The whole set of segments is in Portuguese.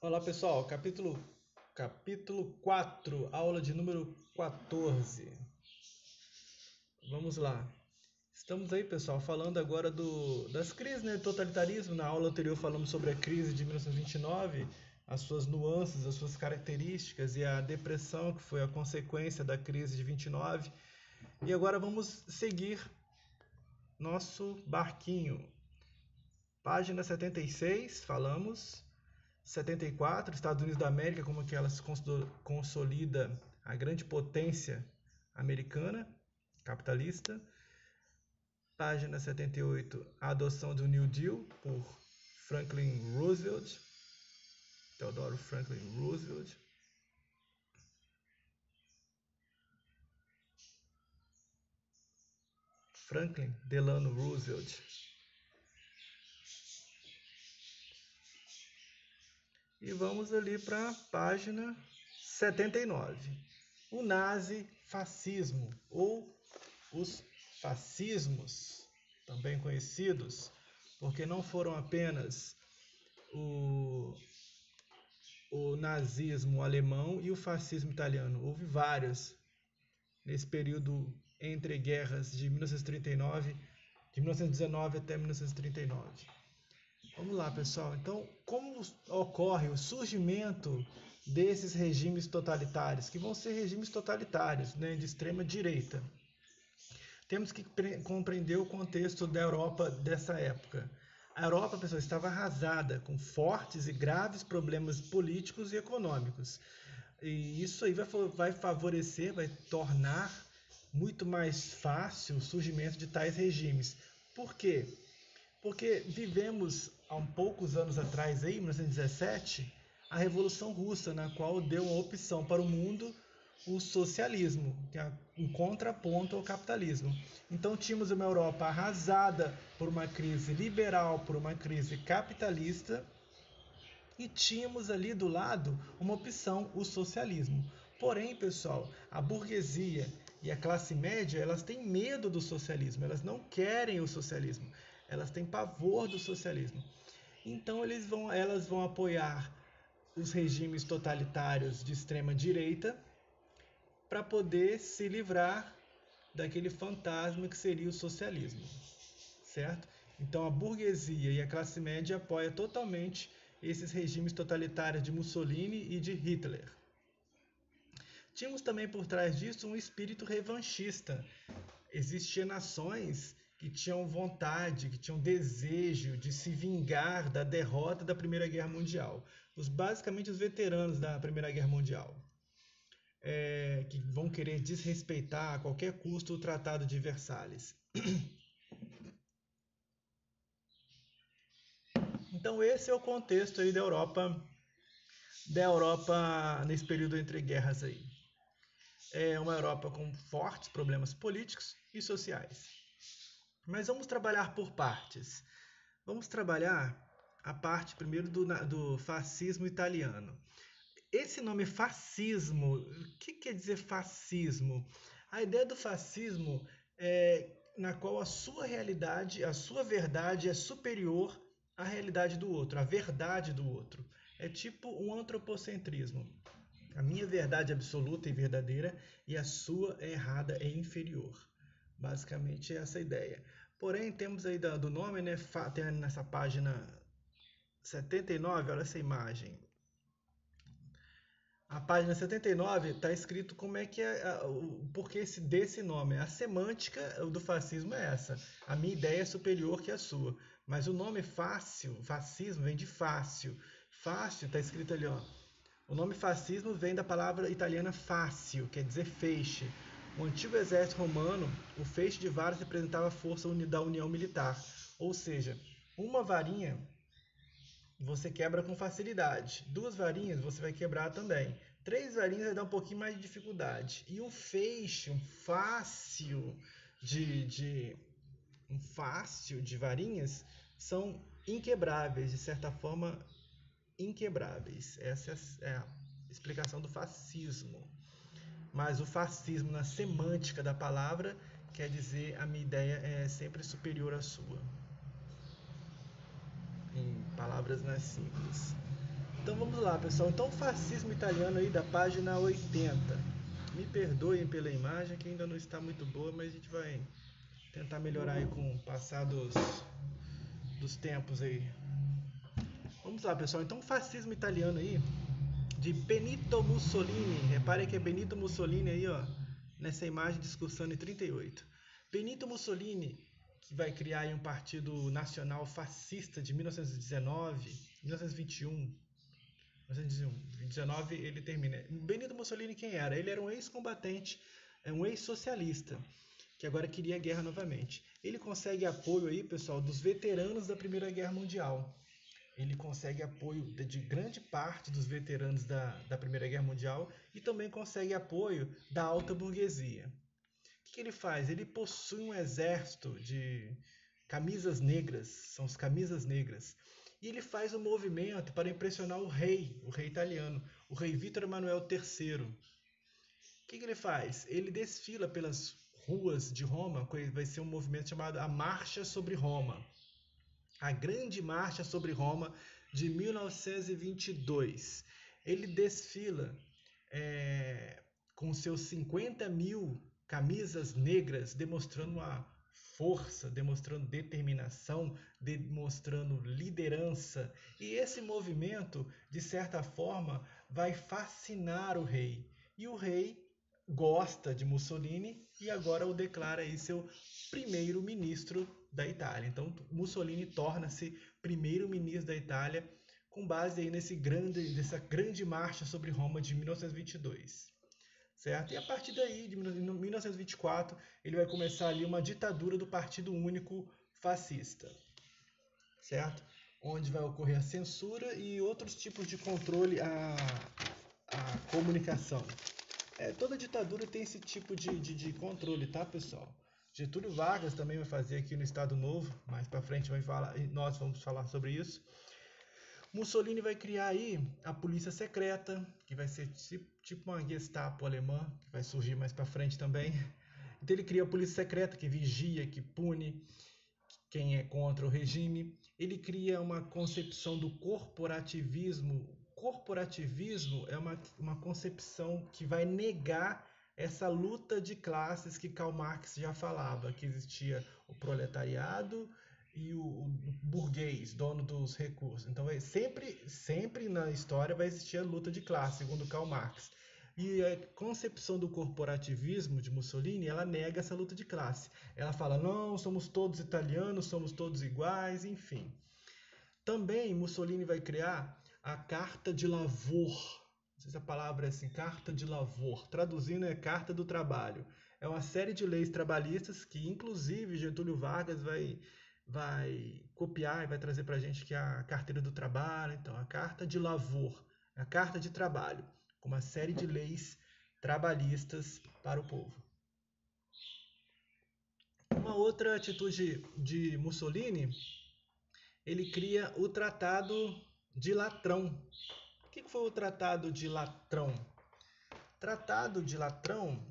Olá pessoal, capítulo 4, aula de número 14. Vamos lá. Estamos aí, pessoal, falando agora das crises, né, do totalitarismo. Na aula anterior falamos sobre a crise de 1929, as suas nuances, as suas características e a depressão que foi a consequência da crise de 29. E agora vamos seguir nosso barquinho. Página 76, falamos. 74, Estados Unidos da América, como que ela se consolida a grande potência americana, capitalista. Página 78, a adoção do New Deal por Franklin Roosevelt, Theodore Franklin Roosevelt. Franklin Delano Roosevelt. E vamos ali para a página 79. O nazifascismo, ou os fascismos, também conhecidos, porque não foram apenas o, o nazismo alemão e o fascismo italiano. Houve vários nesse período entre guerras de 1939, de 1919 até 1939. Vamos lá, pessoal. Então, como ocorre o surgimento desses regimes totalitários, que vão ser regimes totalitários, né, de extrema direita? Temos que compreender o contexto da Europa dessa época. A Europa, pessoal, estava arrasada, com fortes e graves problemas políticos e econômicos. E isso aí vai favorecer, vai tornar muito mais fácil o surgimento de tais regimes. Por quê? Porque vivemos há poucos anos atrás, aí, em 1917, a Revolução Russa, na qual deu uma opção para o mundo o socialismo, que é um contraponto ao capitalismo. Então tínhamos uma Europa arrasada por uma crise liberal, por uma crise capitalista, e tínhamos ali do lado uma opção, o socialismo. Porém, pessoal, a burguesia e a classe média, elas têm medo do socialismo, elas não querem o socialismo, elas têm pavor do socialismo. Então elas vão apoiar os regimes totalitários de extrema direita para poder se livrar daquele fantasma que seria o socialismo, certo? Então a burguesia e a classe média apoiam totalmente esses regimes totalitários de Mussolini e de Hitler. Tínhamos também por trás disso um espírito revanchista. Existiam nações que tinham vontade, que tinham desejo de se vingar da derrota da Primeira Guerra Mundial. Basicamente os veteranos da Primeira Guerra Mundial. Que vão querer desrespeitar a qualquer custo o Tratado de Versalhes. Então esse é o contexto aí da Europa nesse período entre guerras aí. É uma Europa com fortes problemas políticos e sociais. Mas vamos trabalhar por partes. Vamos trabalhar a parte primeiro do fascismo italiano. Esse nome fascismo, o que quer dizer fascismo? A ideia do fascismo é na qual a sua realidade, a sua verdade é superior à realidade do outro, à verdade do outro. É tipo um antropocentrismo. A minha verdade é absoluta e verdadeira e a sua é errada e inferior. Basicamente é essa a ideia. Porém, temos aí do nome, né? Tem nessa página 79, olha essa imagem. A página 79 está escrito como é que é o porquê desse nome. A semântica do fascismo é essa. A minha ideia é superior que a sua. Mas o nome fascismo vem de fácil. Fácil está escrito ali, ó. O nome fascismo vem da palavra italiana fácil, quer dizer feixe. O antigo exército romano, o feixe de varas representava a força da união militar. Ou seja, uma varinha você quebra com facilidade. 2 varinhas você vai quebrar também. 3 varinhas vai dar um pouquinho mais de dificuldade. E um feixe, um fácil de varinhas são inquebráveis, de certa forma inquebráveis. Essa é a explicação do fascismo. Mas o fascismo na semântica da palavra quer dizer a minha ideia é sempre superior à sua. Em palavras mais simples. Então vamos lá, pessoal. Então o fascismo italiano aí da página 80. Me perdoem pela imagem que ainda não está muito boa, mas a gente vai tentar melhorar aí com o passar dos tempos aí. Vamos lá, pessoal. Então o fascismo italiano aí de Benito Mussolini. Repare que é Benito Mussolini aí, ó, nessa imagem discursando em 38. Benito Mussolini, que vai criar aí um partido nacional fascista de 1919, 1921. 1919 ele termina. Benito Mussolini quem era? Ele era um ex-combatente, um ex-socialista, que agora queria a guerra novamente. Ele consegue apoio aí, pessoal, dos veteranos da Primeira Guerra Mundial. Ele consegue apoio de grande parte dos veteranos da Primeira Guerra Mundial e também consegue apoio da alta burguesia. O que ele faz? Ele possui um exército de camisas negras, são as camisas negras, e ele faz um movimento para impressionar o rei italiano, o rei Vítor Emanuel III. O que ele faz? Ele desfila pelas ruas de Roma, vai ser um movimento chamado a Marcha sobre Roma. A Grande Marcha sobre Roma de 1922. Ele desfila com seus 50 mil camisas negras, demonstrando uma força, demonstrando determinação, demonstrando liderança. E esse movimento, de certa forma, vai fascinar o rei. E o rei gosta de Mussolini e agora o declara aí seu primeiro-ministro da Itália. Então Mussolini torna-se primeiro-ministro da Itália com base aí nessa grande marcha sobre Roma de 1922. Certo? E a partir daí, de 1924, ele vai começar ali uma ditadura do Partido Único Fascista. Certo? Onde vai ocorrer a censura e outros tipos de controle à comunicação. Toda ditadura tem esse tipo de controle, tá, pessoal? Getúlio Vargas também vai fazer aqui no Estado Novo, mais para frente nós vamos falar sobre isso. Mussolini vai criar aí a polícia secreta, que vai ser tipo uma Gestapo alemã, que vai surgir mais para frente também. Então ele cria a polícia secreta que vigia, que pune quem é contra o regime. Ele cria uma concepção do corporativismo. Corporativismo é uma concepção que vai negar essa luta de classes que Karl Marx já falava, que existia o proletariado e o burguês, dono dos recursos. Então, sempre na história vai existir a luta de classe, segundo Karl Marx. E a concepção do corporativismo de Mussolini, ela nega essa luta de classe. Ela fala, não, somos todos italianos, somos todos iguais, enfim. Também Mussolini vai criar a Carta de Lavoro. Não sei se a palavra é assim, Carta de Lavoro. Traduzindo é Carta do Trabalho. É uma série de leis trabalhistas que, inclusive, Getúlio Vargas vai copiar e vai trazer para a gente que é a Carteira do Trabalho. Então, a Carta de Lavoro, a Carta de Trabalho, com uma série de leis trabalhistas para o povo. Uma outra atitude de Mussolini, ele cria o Tratado de Latrão. O que foi o Tratado de Latrão? Tratado de Latrão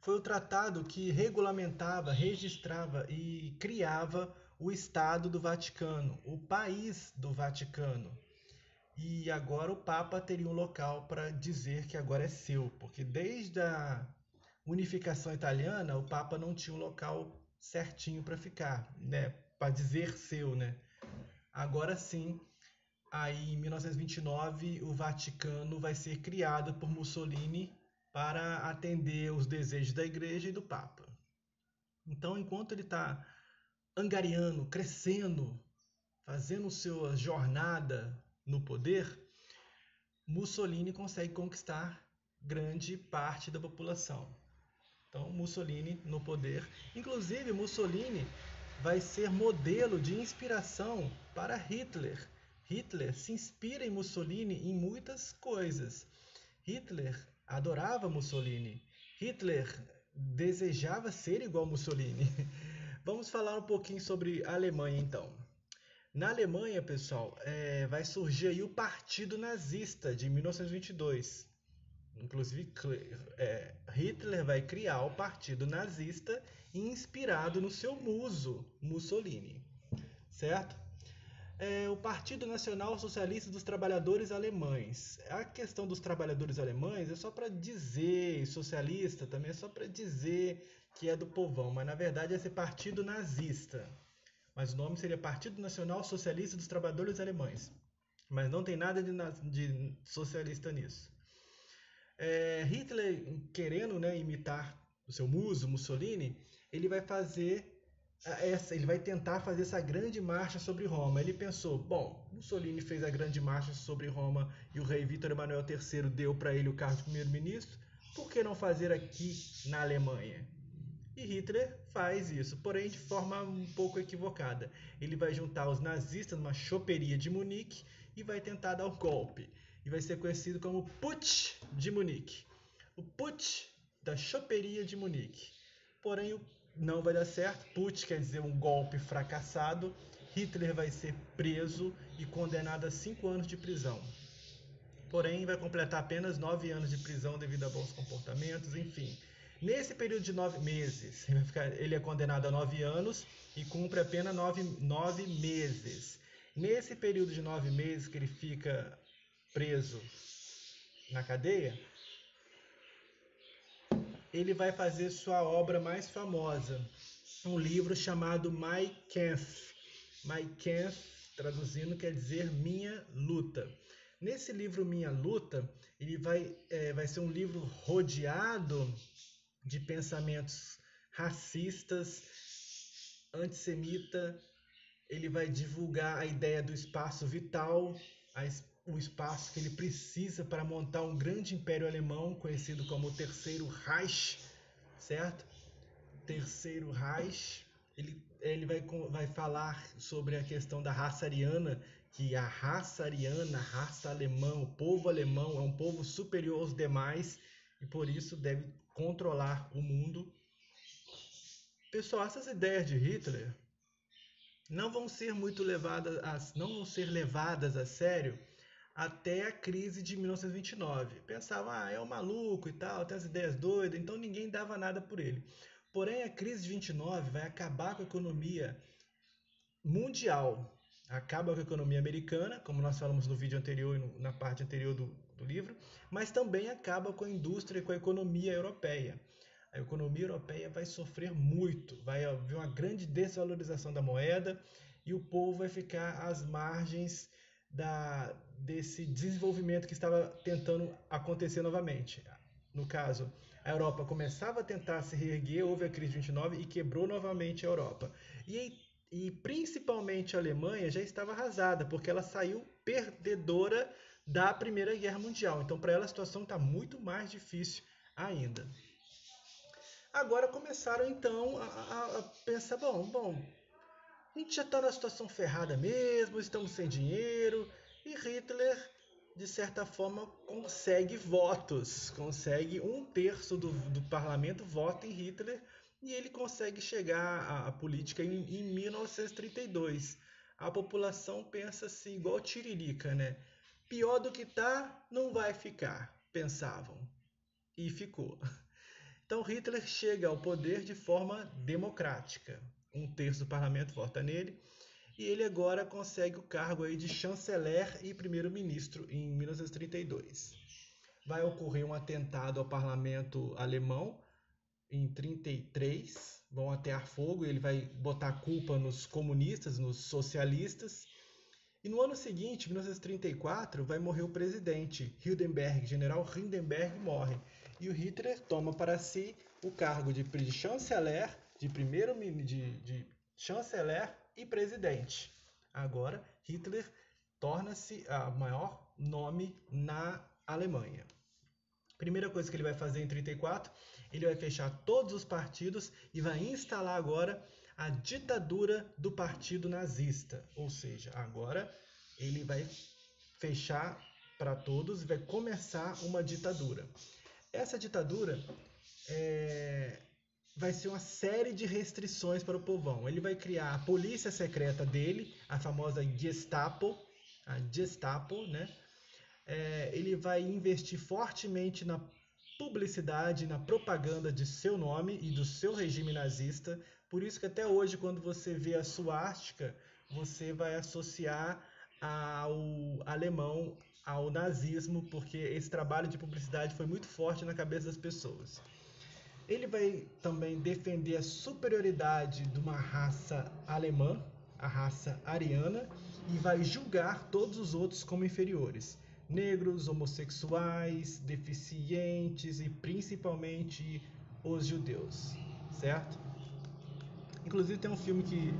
foi o tratado que regulamentava, registrava e criava o Estado do Vaticano, o país do Vaticano. E agora o Papa teria um local para dizer que agora é seu, porque desde a unificação italiana, o Papa não tinha um local certinho para ficar, né? Para dizer seu, né? Agora sim, aí em 1929, o Vaticano vai ser criado por Mussolini para atender os desejos da Igreja e do Papa. Então, enquanto ele está angariando, crescendo, fazendo sua jornada no poder, Mussolini consegue conquistar grande parte da população. Então, Mussolini no poder. Inclusive, Mussolini vai ser modelo de inspiração para Hitler. Hitler se inspira em Mussolini em muitas coisas. Hitler adorava Mussolini. Hitler desejava ser igual a Mussolini. Vamos falar um pouquinho sobre a Alemanha, então. Na Alemanha, pessoal, vai surgir aí o Partido Nazista de 1922. Inclusive, Hitler vai criar o Partido Nazista inspirado no seu muso, Mussolini. Certo? o Partido Nacional Socialista dos Trabalhadores Alemães. A questão dos trabalhadores alemães é só para dizer, socialista também é só para dizer que é do povão, mas na verdade é esse partido nazista. Mas o nome seria Partido Nacional Socialista dos Trabalhadores Alemães. Mas não tem nada de socialista nisso. Hitler, querendo, né, imitar o seu muso, Mussolini, ele vai tentar fazer essa grande marcha sobre Roma. Ele pensou, bom, Mussolini fez a grande marcha sobre Roma e o rei Vítor Emanuel III deu para ele o cargo de primeiro-ministro, por que não fazer aqui na Alemanha? E Hitler faz isso, porém de forma um pouco equivocada. Ele vai juntar os nazistas numa choperia de Munique e vai tentar dar um golpe. E vai ser conhecido como Putsch de Munique. O Putsch da choperia de Munique. Porém, não vai dar certo. Putsch quer dizer um golpe fracassado. Hitler vai ser preso e condenado a 5 anos de prisão. Porém, vai completar apenas 9 anos de prisão devido a bons comportamentos, enfim. Nesse período de 9 meses, ele é condenado a 9 anos e cumpre apenas 9 meses. Nesse período de 9 meses que ele fica preso na cadeia, ele vai fazer sua obra mais famosa, um livro chamado Mein Kampf. Mein Kampf, traduzindo, quer dizer Minha Luta. Nesse livro Minha Luta, ele vai ser um livro rodeado de pensamentos racistas, antissemita. Ele vai divulgar a ideia do espaço vital, o espaço que ele precisa para montar um grande império alemão, conhecido como o Terceiro Reich, certo? Terceiro Reich. Ele vai falar sobre a questão da raça ariana, que a raça ariana, a raça alemã, o povo alemão é um povo superior aos demais e por isso deve controlar o mundo. Pessoal, essas ideias de Hitler não vão ser levadas a sério até a crise de 1929. Pensava, é um maluco e tal, tem as ideias doidas, então ninguém dava nada por ele. Porém, a crise de 29 vai acabar com a economia mundial, acaba com a economia americana, como nós falamos no vídeo anterior e na parte anterior do livro, mas também acaba com a indústria e com a economia europeia. A economia europeia vai sofrer muito, vai haver uma grande desvalorização da moeda e o povo vai ficar às margens desse desenvolvimento que estava tentando acontecer novamente. No caso, a Europa começava a tentar se reerguer, houve a crise de 29 e quebrou novamente a Europa. E principalmente a Alemanha já estava arrasada, porque ela saiu perdedora da Primeira Guerra Mundial. Então, para ela, a situação está muito mais difícil ainda. Agora começaram então a pensar, bom, a gente já está na situação ferrada mesmo, estamos sem dinheiro, e Hitler, de certa forma, consegue votos, consegue 1/3 do parlamento vota em Hitler, e ele consegue chegar à política em 1932. A população pensa assim, igual Tiririca, né? Pior do que tá, não vai ficar, pensavam. E ficou. Então Hitler chega ao poder de forma democrática. 1/3 do parlamento vota nele. E ele agora consegue o cargo aí de chanceler e primeiro-ministro em 1932. Vai ocorrer um atentado ao parlamento alemão em 1933. Vão atear fogo e ele vai botar a culpa nos comunistas, nos socialistas. E no ano seguinte, 1934, vai morrer o presidente, Hindenburg, general Hindenburg morre. E o Hitler toma para si o cargo de chanceler, de chanceler e presidente. Agora, Hitler torna-se o maior nome na Alemanha. Primeira coisa que ele vai fazer em 1934, ele vai fechar todos os partidos e vai instalar agora a ditadura do partido nazista. Ou seja, agora ele vai fechar para todos e vai começar uma ditadura. Essa ditadura vai ser uma série de restrições para o povão. Ele vai criar a polícia secreta dele, a famosa Gestapo, né? Ele vai investir fortemente na publicidade, na propaganda de seu nome e do seu regime nazista. Por isso que até hoje, quando você vê a suástica você vai associar ao alemão ao nazismo, porque esse trabalho de publicidade foi muito forte na cabeça das pessoas. Ele vai também defender a superioridade de uma raça alemã, a raça ariana, e vai julgar todos os outros como inferiores. Negros, homossexuais, deficientes e principalmente os judeus, certo? Inclusive tem um filme que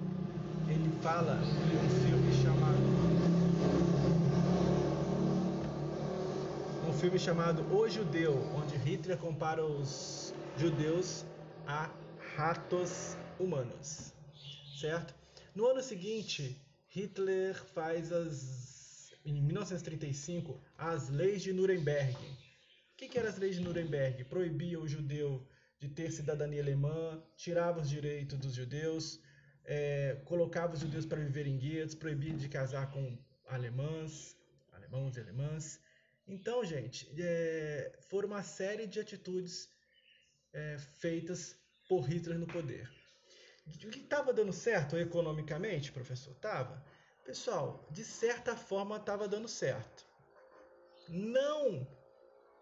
ele fala, um filme chamado O Judeu, onde Hitler compara os judeus a ratos humanos, certo? No ano seguinte, Hitler faz em 1935 as leis de Nuremberg. O que eram as leis de Nuremberg? Proibia o judeu de ter cidadania alemã, tirava os direitos dos judeus, colocava os judeus para viver em guetos, proibia de casar com alemãos e alemãs. Então, gente, foram uma série de atitudes feitas por Hitler no poder. O que estava dando certo economicamente, professor? Estava. Pessoal, de certa forma estava dando certo. Não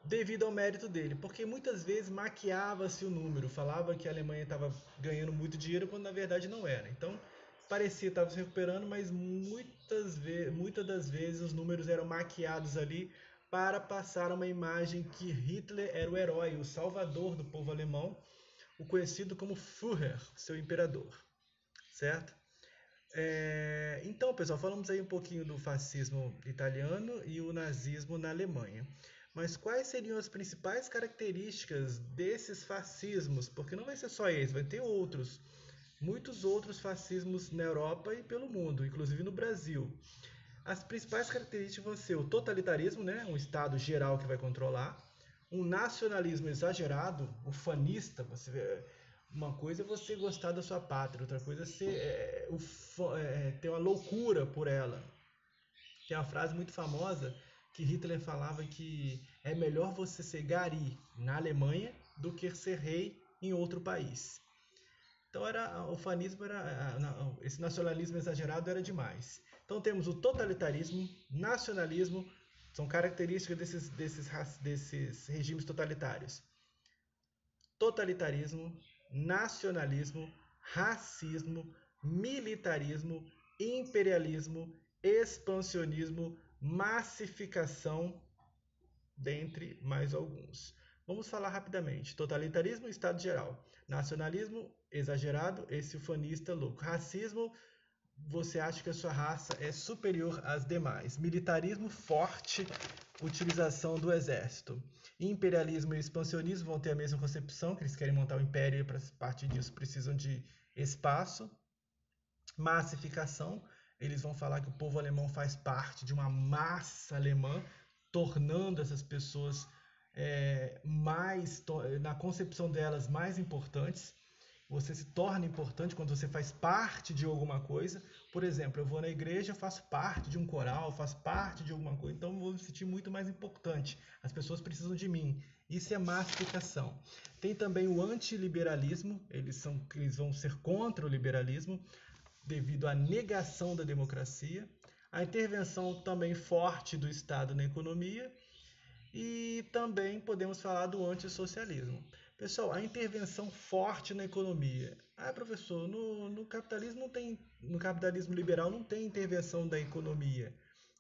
devido ao mérito dele, porque muitas vezes maquiava-se o número, falava que a Alemanha estava ganhando muito dinheiro quando na verdade não era. Então, parecia que estava se recuperando, mas muitas das vezes os números eram maquiados ali para passar uma imagem que Hitler era o herói, o salvador do povo alemão, o conhecido como Führer, seu imperador, certo? Então, pessoal, falamos aí um pouquinho do fascismo italiano e o nazismo na Alemanha. Mas quais seriam as principais características desses fascismos? Porque não vai ser só esse, vai ter outros. Muitos outros fascismos na Europa e pelo mundo, inclusive no Brasil. As principais características vão ser o totalitarismo, né? Um Estado geral que vai controlar. Um nacionalismo exagerado, ufanista, você vê. Uma coisa é você gostar da sua pátria, outra coisa é ter uma loucura por ela. Tem uma frase muito famosa que Hitler falava que é melhor você ser gari na Alemanha do que ser rei em outro país. Então o fanismo esse nacionalismo exagerado era demais. Então temos o totalitarismo, nacionalismo, são características desses regimes totalitários. Totalitarismo, nacionalismo, racismo, militarismo, imperialismo, expansionismo, massificação, dentre mais alguns. Vamos falar rapidamente. Totalitarismo, estado geral. Nacionalismo, exagerado, esse ufanista louco. Racismo, você acha que a sua raça é superior às demais. Militarismo forte, utilização do exército. Imperialismo e expansionismo vão ter a mesma concepção, que eles querem montar um império e para partir disso precisam de espaço. Massificação, eles vão falar que o povo alemão faz parte de uma massa alemã, tornando essas pessoas na concepção delas, mais importantes. Você se torna importante quando você faz parte de alguma coisa. Por exemplo, eu vou na igreja, faço parte de um coral, faço parte de alguma coisa, então eu vou me sentir muito mais importante. As pessoas precisam de mim. Isso é massificação. Tem também o antiliberalismo, eles vão ser contra o liberalismo, devido à negação da democracia. A intervenção também forte do Estado na economia. E também podemos falar do antissocialismo. Pessoal, a intervenção forte na economia. Professor, no capitalismo não tem, no capitalismo liberal não tem intervenção da economia.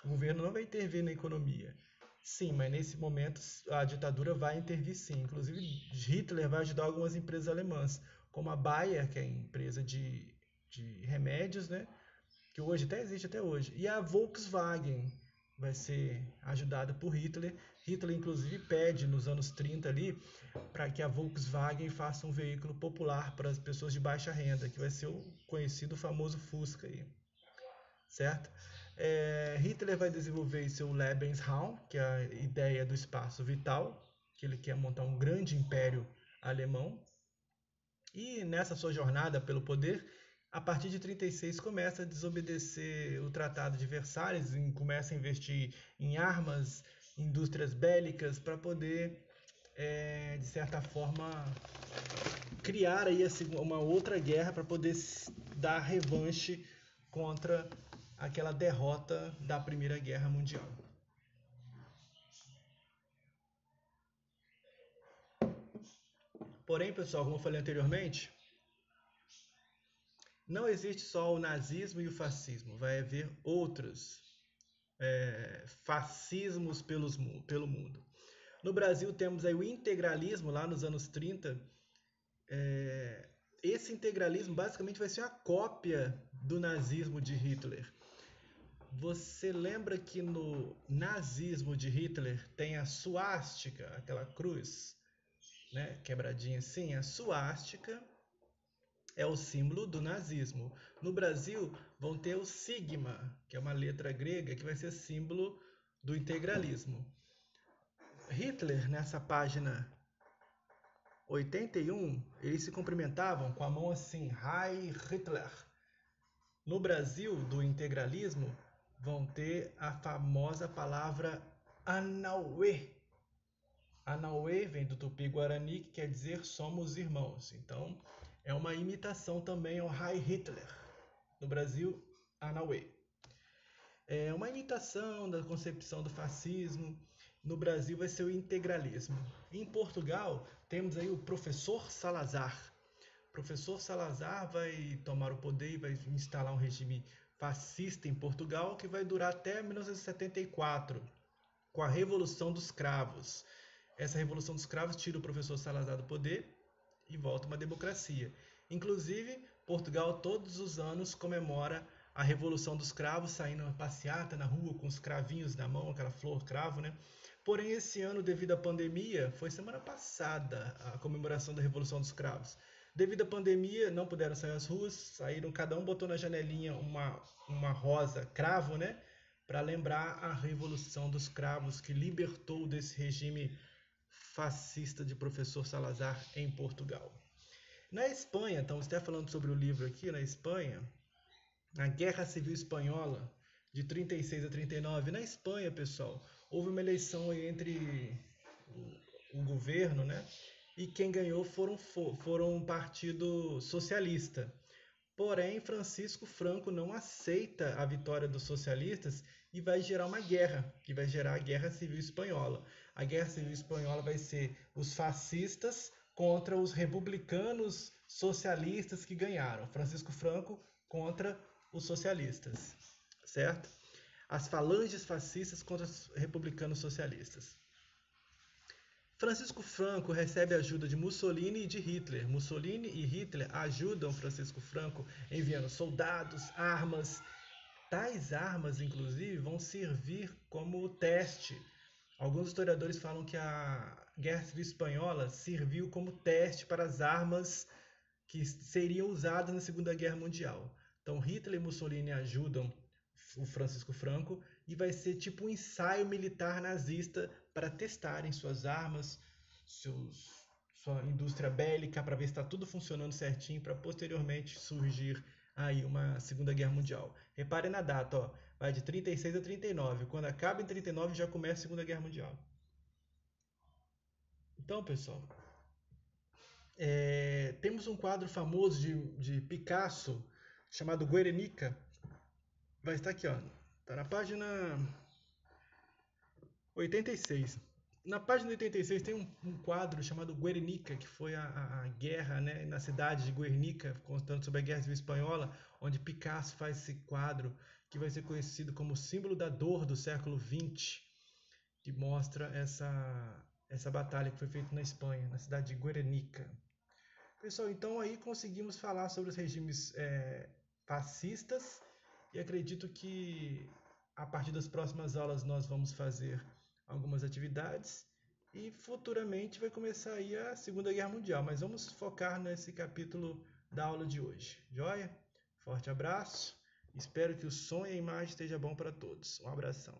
O governo não vai intervir na economia. Sim, mas nesse momento a ditadura vai intervir sim. Inclusive Hitler vai ajudar algumas empresas alemãs, como a Bayer, que é a empresa de remédios, né? Que hoje até existe até hoje. E a Volkswagen vai ser ajudada por Hitler. Hitler, inclusive, pede nos anos 30 ali para que a Volkswagen faça um veículo popular para as pessoas de baixa renda, que vai ser o conhecido famoso Fusca aí, certo? Hitler vai desenvolver seu Lebensraum, que é a ideia do espaço vital, que ele quer montar um grande império alemão. E nessa sua jornada pelo poder, a partir de 36 começa a desobedecer o Tratado de Versalhes, começa a investir em armas, indústrias bélicas, para poder, de certa forma, criar aí uma outra guerra para poder dar revanche contra aquela derrota da Primeira Guerra Mundial. Porém, pessoal, como eu falei anteriormente, não existe só o nazismo e o fascismo, vai haver outros fascismos pelo mundo. No Brasil temos aí o integralismo lá nos anos 30. Esse integralismo basicamente vai ser a cópia do nazismo de Hitler. Você lembra que no nazismo de Hitler tem a suástica, aquela cruz, né, quebradinha assim? A suástica é o símbolo do nazismo. No Brasil vão ter o sigma, que é uma letra grega que vai ser símbolo do integralismo. Hitler, nessa página 81, eles se cumprimentavam com a mão assim, Heil Hitler. No Brasil, do integralismo, vão ter a famosa palavra Anauê. Anauê vem do tupi-guarani, que quer dizer somos irmãos. Então, é uma imitação também ao Heil Hitler. No Brasil, Anauê. É uma imitação da concepção do fascismo. No Brasil vai ser o integralismo. Em Portugal, temos aí o professor Salazar. O professor Salazar vai tomar o poder e vai instalar um regime fascista em Portugal que vai durar até 1974, com a Revolução dos Cravos. Essa Revolução dos Cravos tira o professor Salazar do poder e volta uma democracia. Inclusive, Portugal todos os anos comemora a Revolução dos Cravos, saindo uma passeata na rua com os cravinhos na mão, aquela flor cravo, né? Porém, esse ano, devido à pandemia, foi semana passada a comemoração da Revolução dos Cravos. Devido à pandemia, não puderam sair às ruas, saíram, cada um botou na janelinha uma rosa cravo, né? Para lembrar a Revolução dos Cravos, que libertou desse regime fascista de professor Salazar em Portugal. Na Espanha, estamos até falando sobre o livro aqui, na Espanha, na Guerra Civil Espanhola, de 36 a 39, na Espanha, pessoal, houve uma eleição entre o governo, né? E quem ganhou foram um partido socialista. Porém, Francisco Franco não aceita a vitória dos socialistas e vai gerar uma guerra, que vai gerar a Guerra Civil Espanhola. A Guerra Civil Espanhola vai ser os fascistas contra os republicanos socialistas que ganharam. Francisco Franco contra os socialistas, certo? As falanges fascistas contra os republicanos socialistas. Francisco Franco recebe ajuda de Mussolini e de Hitler. Mussolini e Hitler ajudam Francisco Franco enviando soldados, armas. Tais armas, inclusive, vão servir como teste. Alguns historiadores falam que a Guerra Civil Espanhola serviu como teste para as armas que seriam usadas na Segunda Guerra Mundial. Então, Hitler e Mussolini ajudam o Francisco Franco e vai ser tipo um ensaio militar nazista para testarem suas armas, sua indústria bélica, para ver se está tudo funcionando certinho, para posteriormente surgir aí uma Segunda Guerra Mundial. Reparem na data, ó, vai de 36 a 39. Quando acaba em 39 já começa a Segunda Guerra Mundial. Então, pessoal, temos um quadro famoso de Picasso chamado Guernica. Vai estar aqui, ó. Está na página 86. Na página 86 tem um quadro chamado Guernica, que foi a guerra, né, na cidade de Guernica, contando sobre a Guerra Civil Espanhola, onde Picasso faz esse quadro que vai ser conhecido como símbolo da dor do século XX, que mostra essa batalha que foi feita na Espanha, na cidade de Guernica. Pessoal, então aí conseguimos falar sobre os regimes fascistas e acredito que a partir das próximas aulas nós vamos fazer algumas atividades e futuramente vai começar aí a Segunda Guerra Mundial, mas vamos focar nesse capítulo da aula de hoje. Joia? Forte abraço, espero que o som e a imagem esteja bom para todos. Um abração.